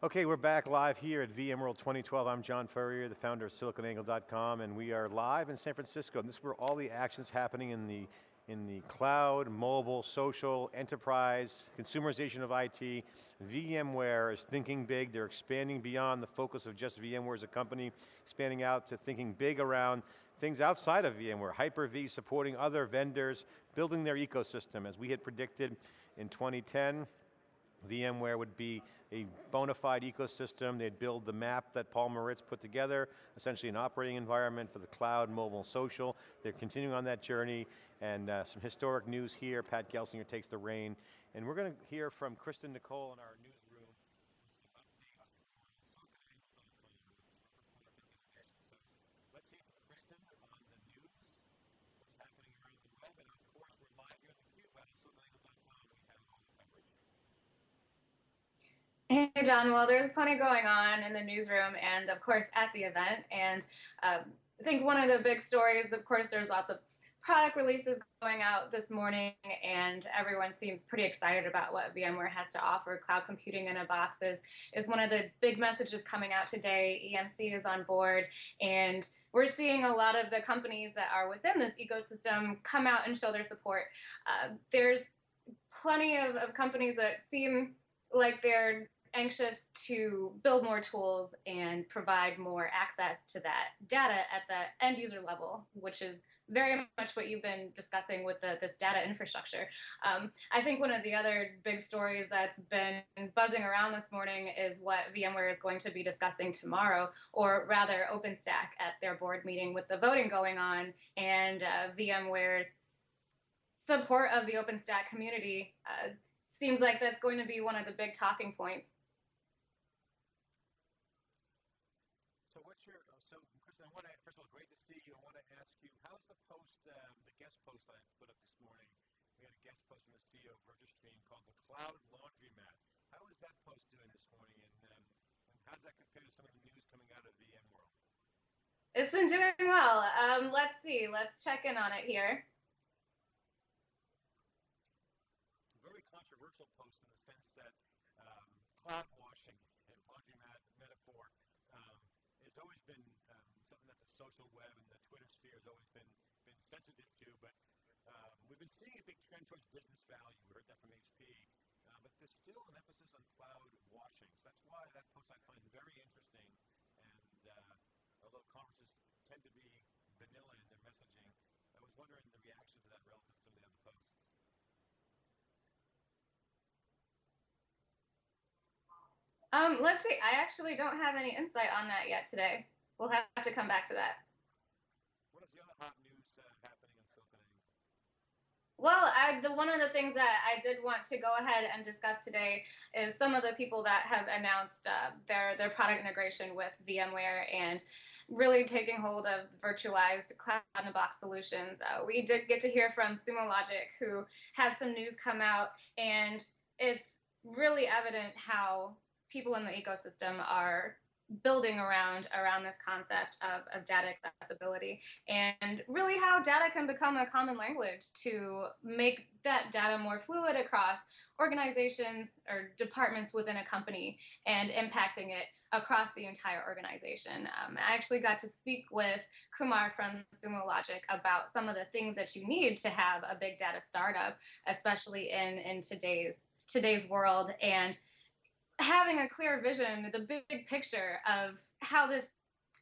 Okay, we're back live here at VMworld 2012. I'm John Furrier, the founder of SiliconANGLE.com, and we are live in San Francisco. And this is where all the action's happening in the cloud, mobile, social, enterprise, consumerization of IT. VMware is thinking big. They're expanding beyond the focus of just VMware as a company, expanding out to thinking big around things outside of VMware. Hyper-V supporting other vendors, building their ecosystem. As we had predicted in 2010, VMware would be a bona fide ecosystem. They'd build the map that Paul Maritz put together, essentially an operating environment for the cloud, mobile, social. They're continuing on that journey, and some historic news here. Pat Gelsinger takes the reign, and we're going to hear from Kristen Nicole in our newsroom. So let's hear from Kristen on the news, what's happening around the web, and of course we're live here at theCUBE at SiliconANGLE.com. We have all the coverage. Hey John, well there's plenty going on in the newsroom and of course at the event, and I think one of the big stories, of course there's lots of product releases going out this morning and everyone seems pretty excited about what VMware has to offer. Cloud computing in a box is one of the big messages coming out today. EMC is on board, and we're seeing a lot of the companies that are within this ecosystem come out and show their support. There's plenty of companies that seem like they're anxious to build more tools and provide more access to that data at the end user level, which is very much what you've been discussing with this data infrastructure. I think one of the other big stories that's been buzzing around this morning is what VMware is going to be discussing tomorrow, or rather OpenStack at their board meeting with the voting going on, and VMware's support of the OpenStack community. Seems like that's going to be one of the big talking points. So Kristen, first of all, great to see you. I want to ask you, how's the post, the guest post I put up this morning? We had a guest post from the CEO of VirtuStream called the Cloud Laundromat. How is that post doing this morning, and how does that compare to some of the news coming out of VMworld? It's been doing well. Let's see, let's check in on it here. Very controversial post in the sense that cloud washing and laundromat metaphor has always been something that the social web and the Twitter sphere has always been sensitive to, but we've been seeing a big trend towards business value. We heard that from HP, but there's still an emphasis on cloud washing. So that's why that post I find very interesting, and although conferences tend to be vanilla in their messaging, I was wondering the reaction to that relative to some of the other posts. Let's see, I actually don't have any insight on that yet today. We'll have to come back to that. What is the other hot news happening in SiliconANGLE? Well, one of the things that I did want to go ahead and discuss today is some of the people that have announced their product integration with VMware and really taking hold of virtualized cloud-in-a-box solutions. We did get to hear from Sumo Logic, who had some news come out, and it's really evident how people in the ecosystem are building around this concept of data accessibility, and really how data can become a common language to make that data more fluid across organizations or departments within a company and impacting it across the entire organization. I actually got to speak with Kumar from Sumo Logic about some of the things that you need to have a big data startup, especially in today's world, and having a clear vision, the big picture of how this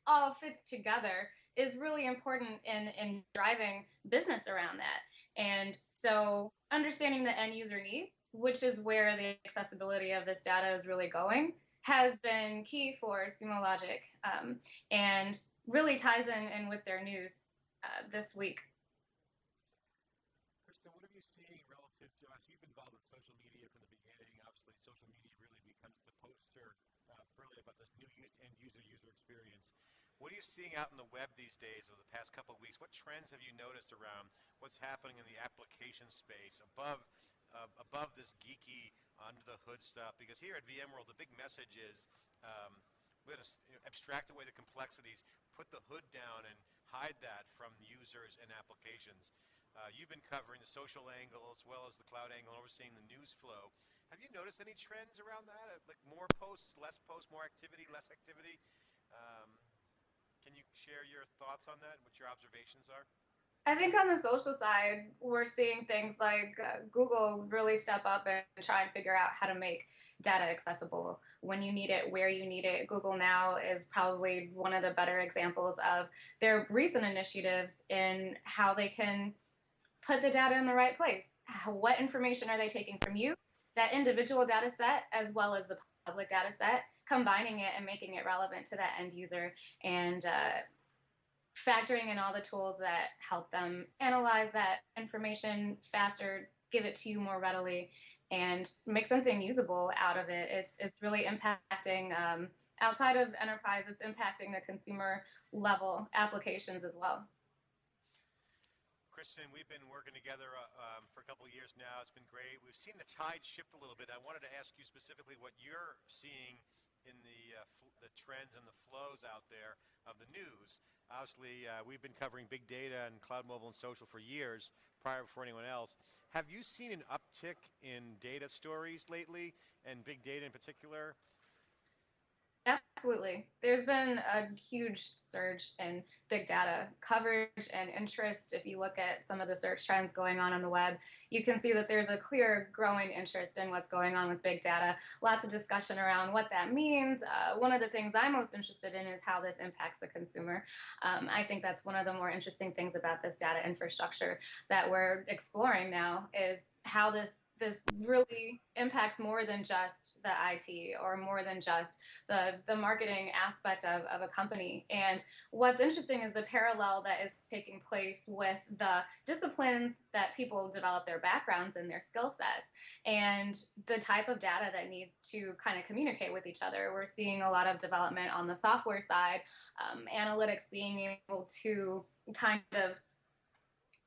all fits together is really important in driving business around that. And so understanding the end user needs, which is where the accessibility of this data is really going, has been key for Sumo Logic, and really ties in with their news this week. Kristen, what are you seeing relative to, you've been involved with social media from the beginning. Obviously, social media really becomes the poster really about this new end user experience. What are you seeing out in the web these days over the past couple of weeks? What trends have you noticed around what's happening in the application space above this geeky, under the hood stuff? Because here at VMworld, the big message is we're going to abstract away the complexities, put the hood down and hide that from users and applications. You've been covering the social angle as well as the cloud angle, overseeing the news flow. Have you noticed any trends around that? Like more posts, more activity, less activity? Um, can you share your thoughts on that, what your observations are? I think on the social side, we're seeing things like Google really step up and try and figure out how to make data accessible when you need it, where you need it. Google Now is probably one of the better examples of their recent initiatives in how they can put the data in the right place. What information are they taking from you, that individual data set, as well as the public data set, combining it and making it relevant to that end user, and factoring in all the tools that help them analyze that information faster, give it to you more readily, and make something usable out of it. It's really impacting outside of enterprise. It's impacting the consumer level applications as well. Kristen, we've been working together for a couple of years now. It's been great. We've seen the tide shift a little bit. I wanted to ask you specifically what you're seeing in the trends and the flows out there of the news. Obviously, we've been covering big data and cloud, mobile, and social for years, prior before anyone else. Have you seen an uptick in data stories lately, and big data in particular? Absolutely. There's been a huge surge in big data coverage and interest. If you look at some of the search trends going on the web, you can see that there's a clear growing interest in what's going on with big data. Lots of discussion around what that means. One of the things I'm most interested in is how this impacts the consumer. I think that's one of the more interesting things about this data infrastructure that we're exploring now is how this really impacts more than just the IT or more than just the marketing aspect of a company. And what's interesting is the parallel that is taking place with the disciplines that people develop their backgrounds and their skill sets and the type of data that needs to kind of communicate with each other. We're seeing a lot of development on the software side, analytics being able to kind of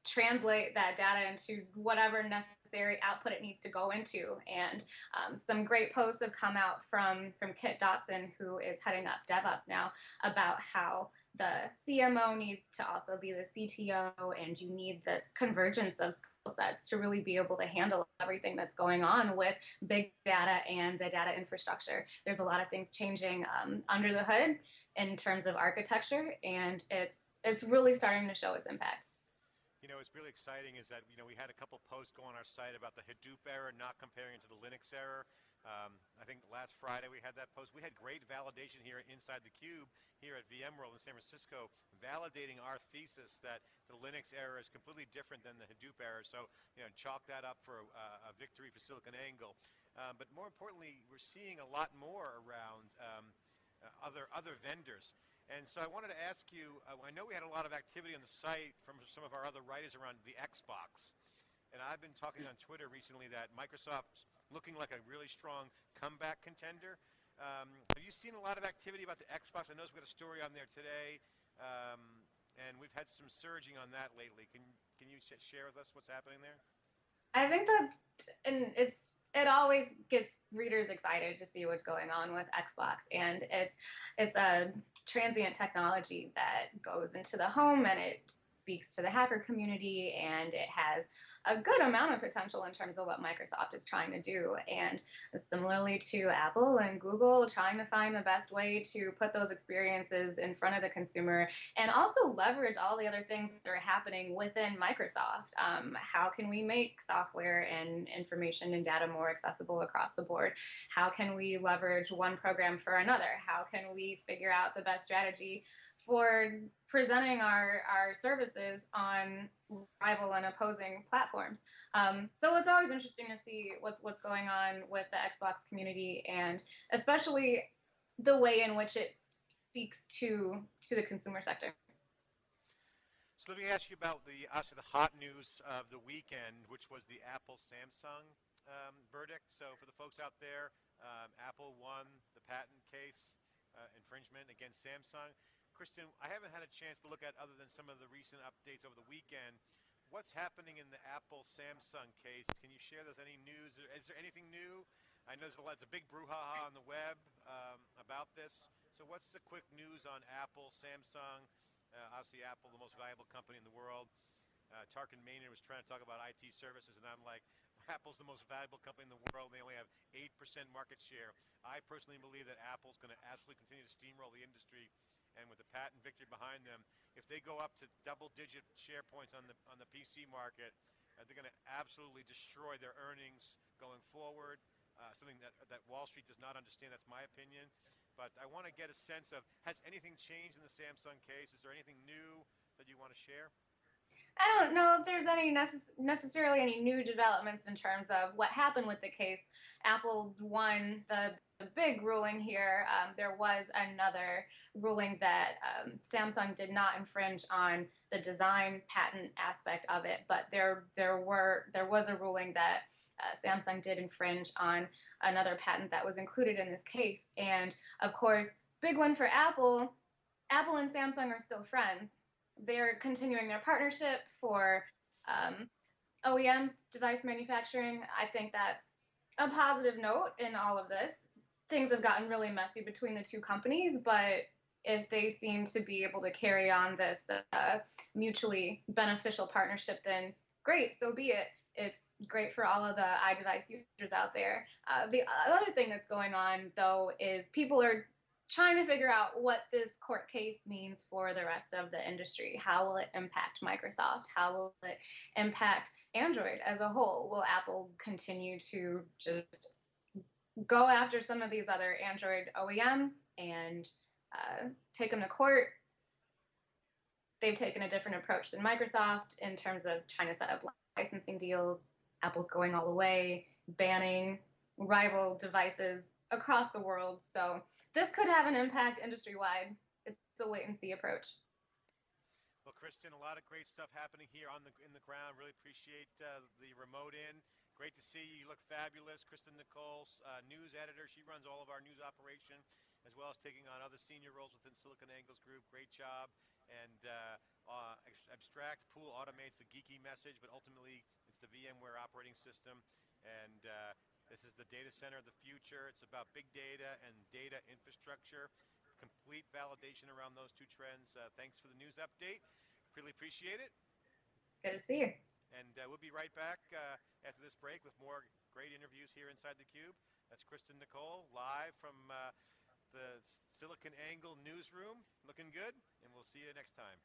translate that data into whatever necessary output it needs to go into. And some great posts have come out from Kit Dotson, who is heading up DevOps now, about how the CMO needs to also be the CTO, and you need this convergence of skill sets to really be able to handle everything that's going on with big data and the data infrastructure. There's a lot of things changing under the hood in terms of architecture, and it's really starting to show its impact. You know, what's really exciting is that, we had a couple posts go on our site about the Hadoop error, not comparing it to the Linux error. I think last Friday we had that post. We had great validation here inside theCUBE, here at VMworld in San Francisco, validating our thesis that the Linux error is completely different than the Hadoop error. So, chalk that up for a victory for SiliconANGLE. But more importantly, we're seeing a lot more around other vendors. And so I wanted to ask you, I know we had a lot of activity on the site from some of our other writers around the Xbox. And I've been talking on Twitter recently that Microsoft's looking like a really strong comeback contender. Have you seen a lot of activity about the Xbox? I noticed we got a story on there today, and we've had some surging on that lately. Can you share with us what's happening there? I think it always gets readers excited to see what's going on with Xbox, and it's a transient technology that goes into the home, and it speaks to the hacker community, and it has a good amount of potential in terms of what Microsoft is trying to do. And similarly to Apple and Google, trying to find the best way to put those experiences in front of the consumer and also leverage all the other things that are happening within Microsoft. How can we make software and information and data more accessible across the board? How can we leverage one program for another? How can we figure out the best strategy for presenting our services on rival and opposing platforms? So it's always interesting to see what's going on with the Xbox community, and especially the way in which it speaks to the consumer sector. So let me ask you about obviously the hot news of the weekend, which was the Apple-Samsung verdict. So for the folks out there, Apple won the patent case infringement against Samsung. Kristen, I haven't had a chance to look at other than some of the recent updates over the weekend. What's happening in the Apple-Samsung case? Can you share there's any news? Is there anything new? I know there's a big brouhaha on the web about this. So what's the quick news on Apple, Samsung? Obviously Apple, the most valuable company in the world. Tarkin Maynard was trying to talk about IT services, and I'm like, Apple's the most valuable company in the world. They only have 8% market share. I personally believe that Apple's going to absolutely continue to steamroll the industry, and with the patent victory behind them, if they go up to double-digit share points on the PC market, they're going to absolutely destroy their earnings going forward. Something that Wall Street does not understand. That's my opinion. But I want to get a sense of, has anything changed in the Samsung case? Is there anything new that you want to share? I don't know if there's any necessarily any new developments in terms of what happened with the case. Apple won the big ruling here. There was another ruling that Samsung did not infringe on the design patent aspect of it, but there was a ruling that Samsung did infringe on another patent that was included in this case. And of course, big one for Apple. Apple and Samsung are still friends. They're continuing their partnership for um, OEMs, device manufacturing. I think that's a positive note in all of this. Things have gotten really messy between the two companies, but if they seem to be able to carry on this mutually beneficial partnership, then great, so be it. It's great for all of the iDevice users out there. The other thing that's going on, though, is people are trying to figure out what this court case means for the rest of the industry. How will it impact Microsoft? How will it impact Android as a whole? Will Apple continue to just go after some of these other Android OEMs and take them to court? They've taken a different approach than Microsoft in terms of trying to set up licensing deals. Apple's going all the way, banning rival devices across the world. So this could have an impact industry-wide. It's a wait-and-see approach. Well, Kristen, a lot of great stuff happening here in the ground. Really appreciate the remote in. Great to see you. You look fabulous. Kristen Nicole, news editor. She runs all of our news operation, as well as taking on other senior roles within SiliconANGLE's group. Great job. And Abstract Pool automates the geeky message, but ultimately it's the VMware operating system. And this is the data center of the future. It's about big data and data infrastructure. Complete validation around those two trends. Thanks for the news update. Really appreciate it. Good to see you. And we'll be right back after this break with more great interviews here inside theCUBE. That's Kristen Nicole, live from the SiliconANGLE newsroom. Looking good, and we'll see you next time.